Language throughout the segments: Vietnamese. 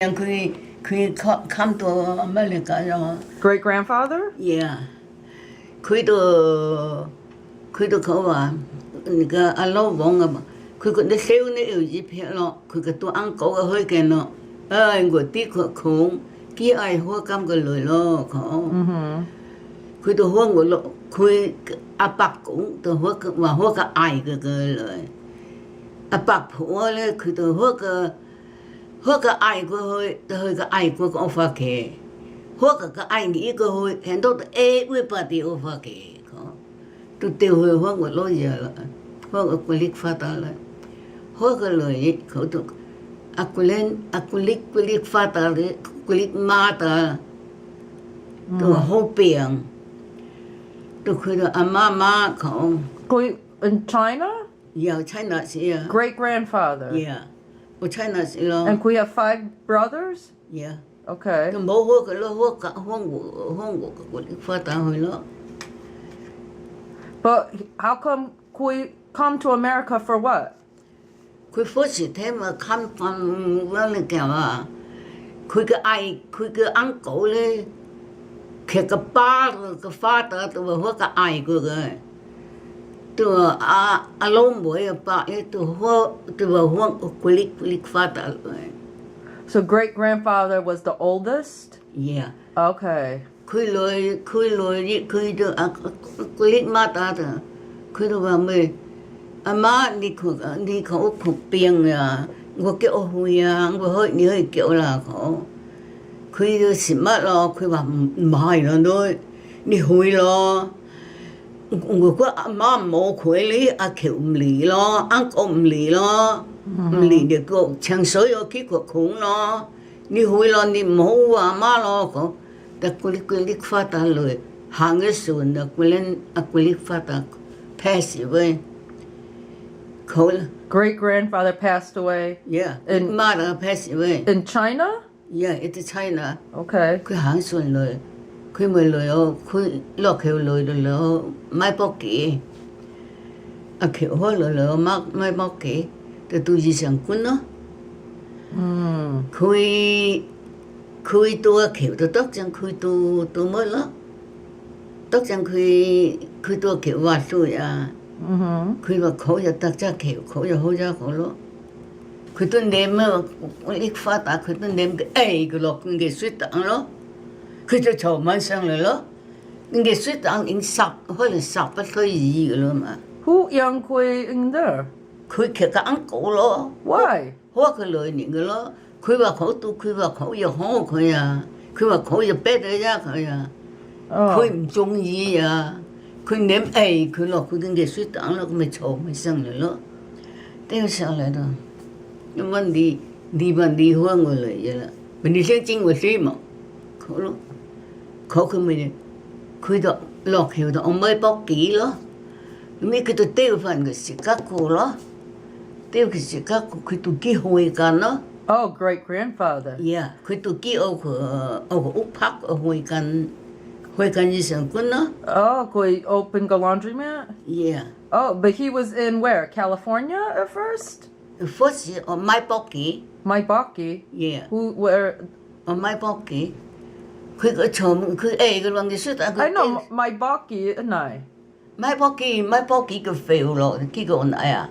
come to America. Great grandfather? Yeah. 佢都佢都佢話，人家阿老王啊，佢個啲少呢有一片咯，佢個都安狗啊，佢嘅咯，佢愛喝咁個來咯，佢。Mm-hmm. 阿伯公咧，佢就喝個愛過去，喝個愛過個發嘅，喝個個愛嘅個佢，聽到誒會把啲發嘅，喝個個愛嘅個佢就對佢喝個老爺啦，喝個佢力發達啦，喝個來佢就阿媽媽講。In China? Yeah, China 是啊。Great grandfather. Yeah. 我China 是咯。And we have 5 brothers? Yeah. Okay. 佢冇喝個咯，喝個發達去咯。 But how come we come to America for what? 佢個愛，佢個uncle咧，佢個爸個發達，佢個愛個嘅，都阿老妹阿爸咧，都喝，都話喝，佢力發達。 So great grandfather was the oldest? Yeah. Okay. 佢來，佢來，佢就阿力發達，佢就話咩？阿媽你佢你佢屋企邊啊？我叫我會啊，我會你去叫啦，佢就話唔係咯，你會咯，我唔嚟咯，你會咯，你唔好話媽咯，佢但佢力發達來，行嘅時候呢，佢哋阿力發達pass away。 Great grandfather passed away? Mother pass away. In China? Yeah, it's China. Okay. 佢行順來，佢咪來，佢落橋來了，買包機，啊橋開來了，買包機，就對住上官咯。佢到橋就得將佢到乜咯？得將佢到橋挖水啊！ Mm-hmm. 佢話口就得隻橋，口就好咗好咯。佢都念啊，我力發達，佢都念個個水檔咯。佢就做晚上嚟咯。佢嘅水檔已經10歲，10不歲二個啦嘛。 Who young Kui in there? 佢佢個uncle咯。 Why? 佢話佢都佢話佢要好佢啊，佢話佢要逼佢啊，佢唔中意啊，佢念佢落佢跟佢雪檔咯，咁咪嘈咪聲嚟咯。當時咧，因為你問你開我嚟嘅啦，問你先正我先嘛，佢咯，佢咪就佢就落橋就我買包機咯，咁你佢就丟翻個雪茄褲咯，丟個雪茄褲佢就寄開間咯。Yeah，佢就寄我去屋拍開間，開間以上官咯。 Oh, Kui opened a laundromat? Yeah. Oh, but he was in where? California at first? First on my pocket. Milwaukee? Yeah. Where? On my pocket. 佢個床佢個浪嘅雪啊， I know Milwaukee, isn't I? my pocket 個肥咯，幾個啊？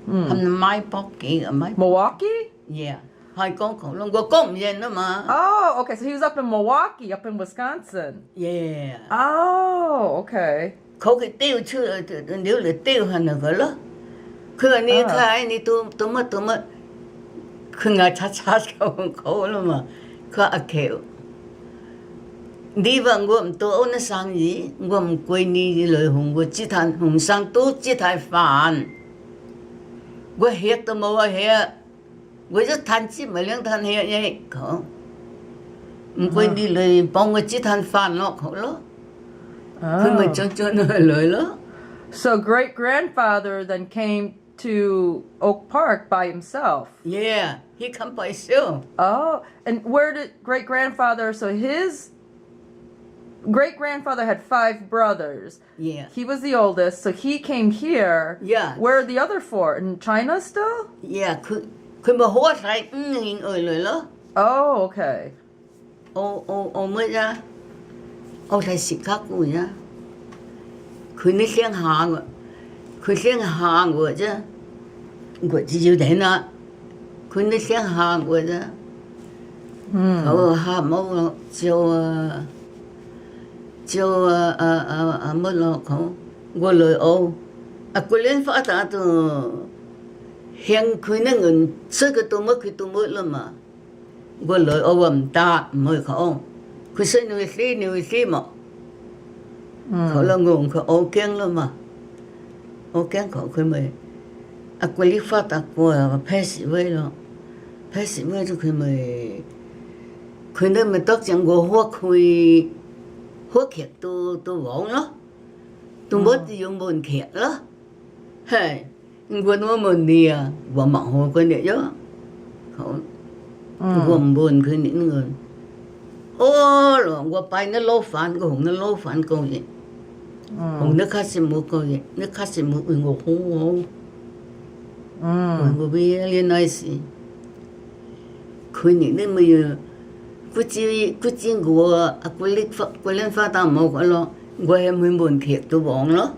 係咪 my pocket 啊？my Milwaukee? yeah 係講咯，我講唔認啊嘛。 Oh, okay. So he was up in Milwaukee, up in Wisconsin. Yeah. Oh, okay. 佢佢丟出，丟乜丟乜，佢牙刷刷咁講咯嘛，佢阿橋。你問我唔到那生意，我唔貴你來紅，我只攤紅生都只攤飯，我吃得冇嘢，我一攤錢咪兩攤嘢嘢講，唔貴你來幫我只攤飯咯，好咯。佢咪將將來來咯。 So great grandfather then came to Oak Park by himself. Yeah, he come by himself. Oh, and where did great grandfather? So his great grandfather had 5 brothers. Yeah. He was the oldest, so he came here. Yeah. Where are the other 4? In China still? Yeah, 佢咪好晒hình ở rồi đó Oh, okay. ô mới ra ô thầy xịt khắc của nhá佢你先下我佢先下我啫我只要睇啦佢你先下我啫我下冇咯就乜咯佢我來澳佢連發達都向佢那人這個都冇了嘛我來澳唔得唔去講佢說你死嘛เขาละงงเขาโอเก่งแล้วมาโอเก่งเขาคือไม่กูรีฟ้าตะกัวแพ้สิไว้แล้วแพ้สิไว้就คือไม่คือนั่นมันต้องจังกูหัวคุยหัวเขียดตัวหวงแล้วตัวมดอยู่บนเขียดแล้วเฮ้ยกูนึกว่ามันเนี่ยว่าหมองหัวคนเนี่ยเยอะเขาว่าบนคือนี่เงินโอ้หลวงว่าไปนั่นโลฟันก็หงนั่นโลฟันก็อย่าง nước khác xem mua coi nước khác xem mua ngô hú ngô bia liên nói gì khơi những nơi bây giờ cứ chỉ ngô quay lên phát tao mua cái lo quay em mình buồn thiệt tôi bỏ nó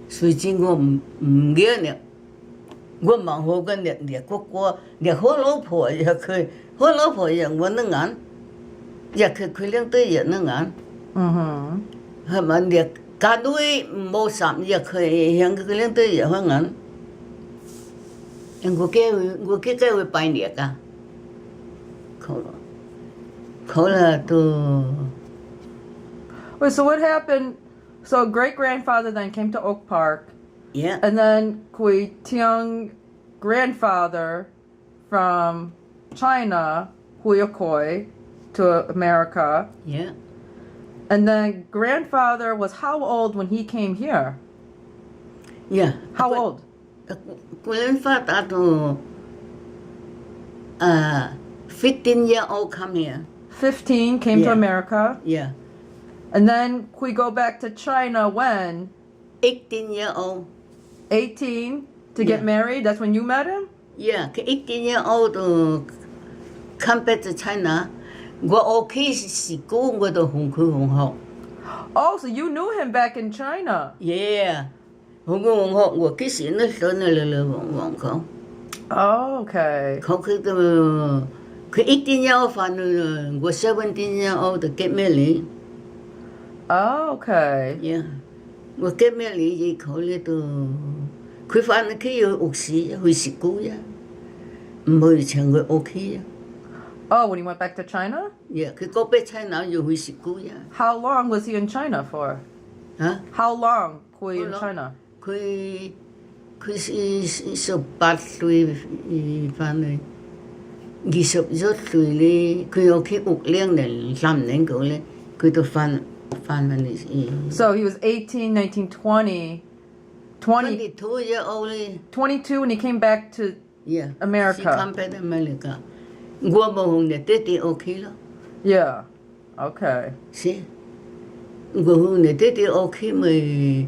suy chỉ ngô nghĩa nè ngô mà hồ cái nè nè qua nè hồ lỗ phổi giờ khơi hồ lỗ phổi giờ ngô nó ngán giờ khơi lên tới giờ nó ngán hả mà nè cả đôi màu sẫm giờ khơi hiện cái lên tới giờ hoang ngắn em có cái bài nhạc à khổ là từ Wait, so what happened? So great grandfather then came to Oak Park. Yeah. And then Kui Tiong grandfather from China, Huyakoi, to America. Yeah. And then grandfather was how old when he came here? Yeah. How old? Grandfather 15-year-old come here. 15, came to America. Yeah. And then we go back to China when? 18-year-old. 18 to get married? That's when you met him? Yeah, 18-year-old come back to China. 我屋企是姑我都同佢同學。Oh, so you knew him back in China? Yeah. 同佢同學，我幾時那時候那來往佢。Oh, okay. 佢18-year-old 翻嚟，我17-year-old 就 get married. Oh, okay. Yeah. 我 get married 佢咧都，佢翻嚟佢要屋企去食姑呀，唔去請佢屋企呀。Oh, when he went back to China? Yeah, 佢嗰邊 China 要去食姑呀。How long was he in China for? Huh? How long was he in China? 佢18歲翻嚟，21歲咧，佢屋企6年3年嗰咧，佢都翻嚟。So he was 18, 19, 20, 22 years old 咧。22 when he came back to Yeah. America. She come back to America. 我冇同你爹哋屋企咯。Yeah. Okay. 是，我同你爹哋屋企咪。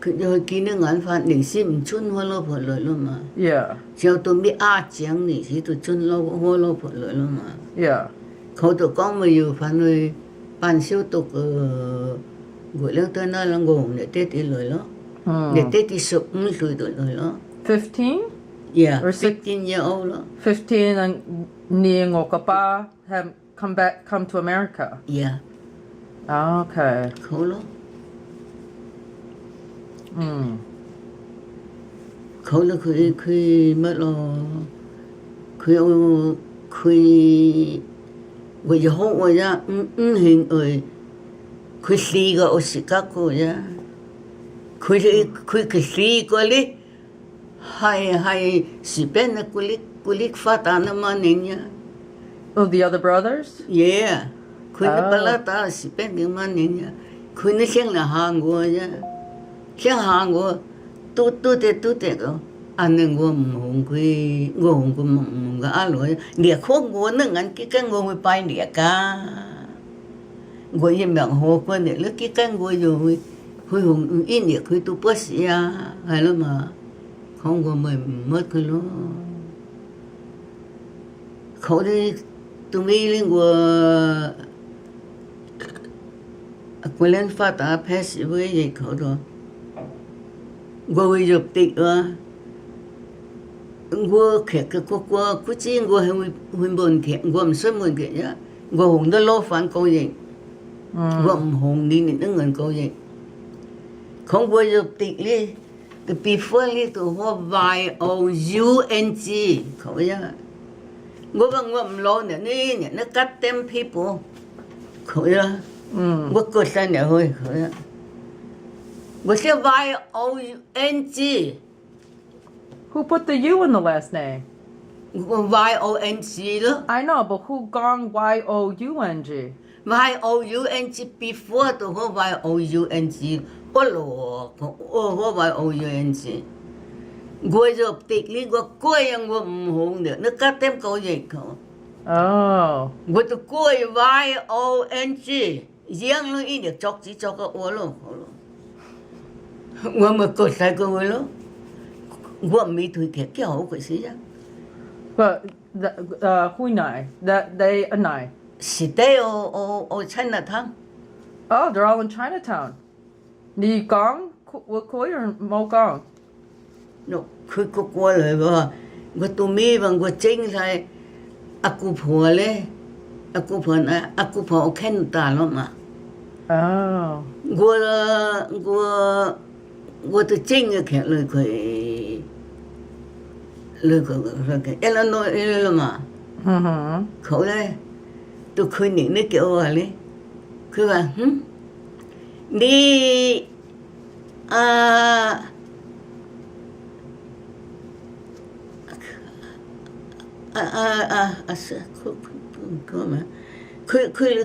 佢就見到眼發，平時唔准我老婆來咯嘛。Yeah. 就到咩阿獎平時就准我老婆來咯嘛。Yeah. 佢就講咪要翻去辦小讀我兩對那兩個同你爹哋來咯。你爹哋15歲就來咯。15? Yeah. Or 15 years old 咯。15 and Niang Okapa have come to America. Yeah. Okay. 好咯。เขาเลยคุยมา咯，佢我就好我呀，興佢4個我食嗰個呀，佢4個咧，係隨便的佢哋發達那麼年呀。Oh, the other brothers? Yeah，佢哋不拉打隨便的麼年呀，佢哋想嚟韓國呀。像韓國都得個，安尼我唔佢唔個阿女，你看我那眼幾間我會拜你噶，我一名好過你，你幾間我就會紅一年佢都不死啊，係啦嘛，看我咪唔乜佢咯。khẩu đi tụi mi lên của quên lên phát ta pass với gì khẩu đó ngồi chụp tịch ngồi khẹt cái qua cứ chỉ ngồi hình bồn khẹt ngồi mình soi bồn khẹt nhá ngồi hùng đó lo phản câu gì ngồi hùng đi những người câu gì không ngồi chụp tịch đi từ before đi từ hoa Y-O-U-N-G khẩu nhá ngồi bằng ngồi mình lo nữa ní nhá nó cắt tem people khẩu nhá ngồi coi sao nhá thôi khẩu nhá ngồi xem Y-O-U-N-G. Who put the U in the last name? Y-O-N-G đó. I know, but who gong Y-O-U-N-G? Y-O-U-N-G before to ho Y-O-U-N-G. Olo, ho Y-O-U-N-G. Ngồi rồi tịch lý ngồi coi ngồi hùng nữa, nó cắt tem câu gì không? Oh. Ngồi tôi coi Y-O-N-G. Giang nó ít được chọc chỉ chọc cái olo. Ngồi mà coi sai câu olo. Ngồi mi thui kia cái hậu cái gì đó. But who nai? That they a nai. Stay or Chinatown. Oh, they're all in Chinatown. Ni gong koi or mo gong? No, cứ qua lời bà, tôi tụi mi bằng tôi chính sai, aku phò le, aku phò khen ta lắm mà. Oh. Tôi chính cái lời cái, em nói em mà. Khẩu đây, tôi khơi những cái kiểu à le, cứ bà, đi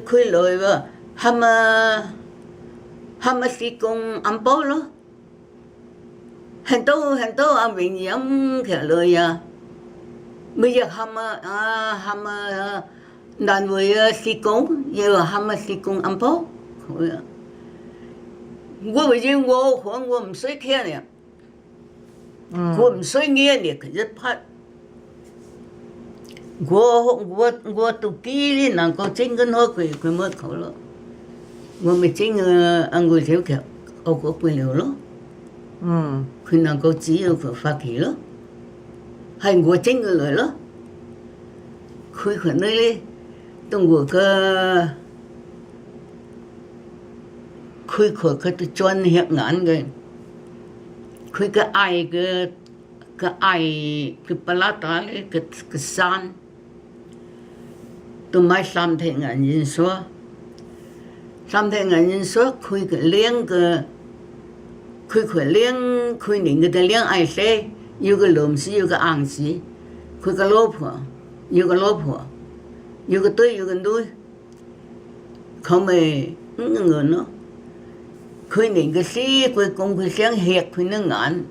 khơi lời bà hama si công ăn bố lo hành tố ăn bình gì ăn khẻ lời à bây giờ hama đàn với si công giờ hama si công ăn bố我bây giờ我唔使聽呢，我唔使nghe呢，佢一拍。我都記哩，能夠整緊好佢乜口咯，我咪整我條腳，我個半了咯，佢能夠只要佢發起咯，係我整佢來咯，佢可能咧，當我個。佢都專業眼嘅，佢個愛佢巴拉達咧個山，都買三天銀元鎖，佢個兩個，佢連個兩愛死，有個老死有個硬死，佢個老婆，有個對有個女，佢咪người nó。佢連個死佢講佢想吃佢的眼，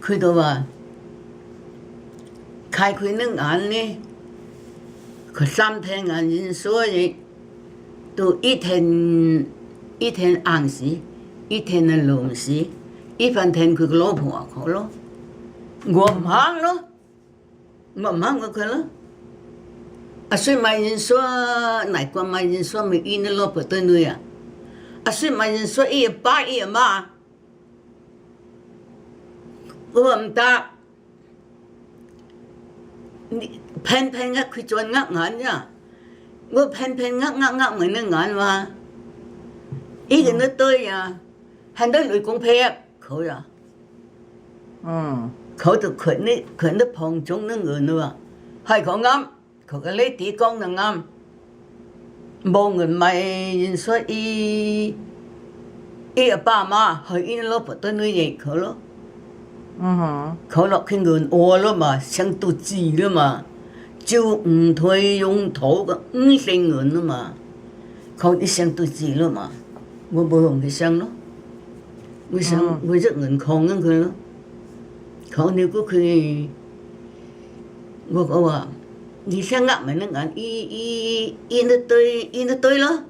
佢就話開佢的眼呢，佢三天眼睛所以都一天硬死，一天的老死，一半天佢個老婆佢咯，我唔肯咯，我唔肯佢咯，所以買人說哪個買人說咪一個老婆對女啊？所以買人說一爸一媽，我唔得，你偏佢做眼呀，我偏眼我的眼嘛，一個人對呀，很多女公平佢呀，佢就佢都旁中的người nữa，係佢啱，佢個理地講得啱。冇人買人說一爸媽係一老婆對女兒佢咯，佢落去人餓了嘛，想肚子了嘛，就唔退用頭個成人了嘛，佢一想肚子了嘛，我冇同佢想咯，我想我一人抗緊佢咯，佢nếu果佢，我講話。你想壓咪能眼一對咯，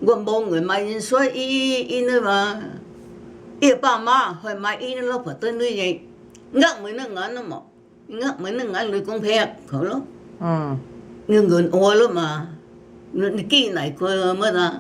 我冇人買人說一那嘛，一爸媽去買一老婆對女人，壓咪能眼了嘛， ngã mấy nó ngã lưỡi con phèn khổ lắm Mm. nhưng người ô lắm mà nó kỹ này coi mới ra